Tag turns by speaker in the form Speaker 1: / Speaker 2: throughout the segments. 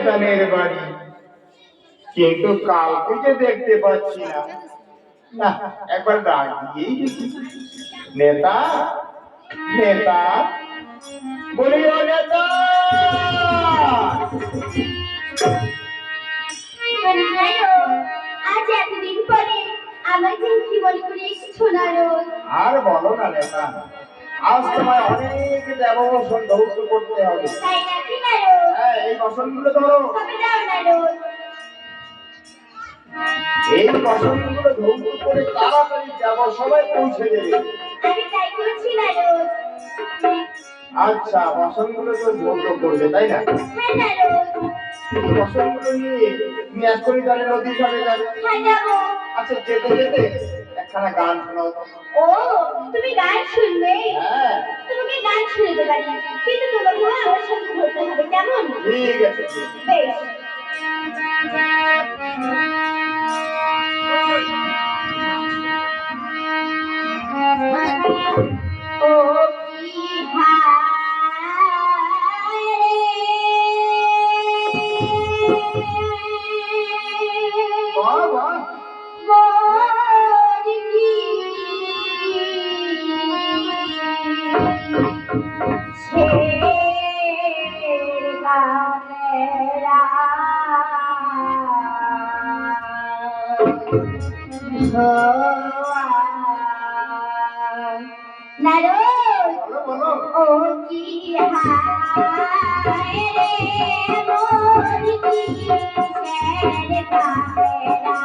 Speaker 1: শয়তানের বাড়ি, কিন্তু কাউকে যে দেখতে পাচ্ছি না। না, একবার ডাক দিয়েই দেখি। নেতা, নেতা, বলিও নেতা।
Speaker 2: আজ এতদিন পরে আমাকে কি মনে করে এসেছো নারদ?
Speaker 1: আর বলো না নেতা, আজ তোমায় অনেক দেববসন ধৌত করতে হবে।
Speaker 2: তাই নাকি নারদ?
Speaker 1: হ্যাঁ, এই বসনগুলো ধরো।
Speaker 2: তবে দাও নারদ।
Speaker 1: এই বসনগুলো ধৌত করে তাড়াতাড়ি দেবসভায় পৌঁছে দেবে।
Speaker 2: আমি তাই করছি নারদ।
Speaker 1: আচ্ছা, বসনগুলো তো ধৌত করবে, তাই না?
Speaker 2: হ্যাঁ নারদ।
Speaker 1: এই বসনগুলো নিয়ে তুমি এখনই তাহলে নদীর ধারে যাবে।
Speaker 2: হ্যাঁ যাবো।
Speaker 1: আচ্ছা, যেতে যেতে একখানা গান শোনাও তো।
Speaker 2: ও, তুমি গান শুনবে?
Speaker 1: হ্যাঁ,
Speaker 2: তোমাকে গান শুনতে পারি, কিন্তু তোমাকে আমার সাথে ধরতে হবে, কেমন?
Speaker 1: ঠিক আছে, ঠিক আছে।
Speaker 2: বেশ। ও কি হায়
Speaker 1: বাহ, বাহ।
Speaker 2: মোর কি ছেড় গামেরা নারদ,
Speaker 1: বলো, বলো।
Speaker 2: ও কি হায় রে মোর কি ছেড় গামেরা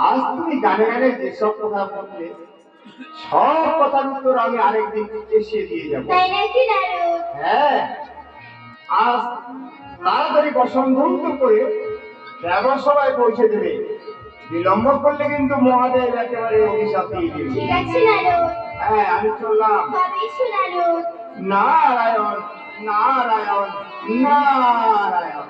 Speaker 1: আজ তুমি গানে গানে যেসব কথা বললে সব কথার উত্তর আমি আরেকদিন এসে দিয়ে যাবো।
Speaker 2: তাই নাকি নারদ?
Speaker 1: হ্যাঁ, আজ তাড়াতাড়ি বসন্ত করে দেবসভায় পৌঁছে দেবে। বিলম্ব করলে কিন্তু মহাদেব একেবারে অভিশাপ দিয়ে দেবে।
Speaker 2: ঠিক আছে নারদ।
Speaker 1: হ্যাঁ, আমি চললাম।
Speaker 2: তবে এসো নারদ।
Speaker 1: নারায়ণ নারায়ণ নারায়ণ।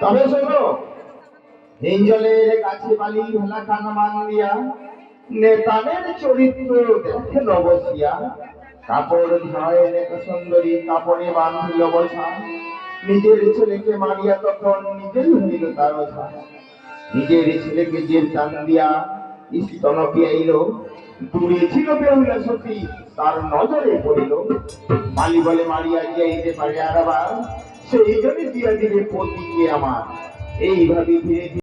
Speaker 1: তবে শোনো, হিঞ্জলের কাছে বালি ভেলা কান মান দিয়া নেতানের চরিত্র দেখে নবসিয়া কাপড় ধয়ের এক সুন্দরী কাপড়ে বান্ধিল বসা নিজের ছেলেকে মারিয়া তখন নিজেই হইল তার ওঝা নিজের ছেলেকে যে টান দিয়া স্তন পিয়াইল দূরে ছিল বেহুলা সতী তার নজরে পড়িল মালি বলে মারিয়া যাইতে পারে আবার সেই জন্য দিয়া দিবে পতিকে আমার এইভাবে ধীরে ধীরে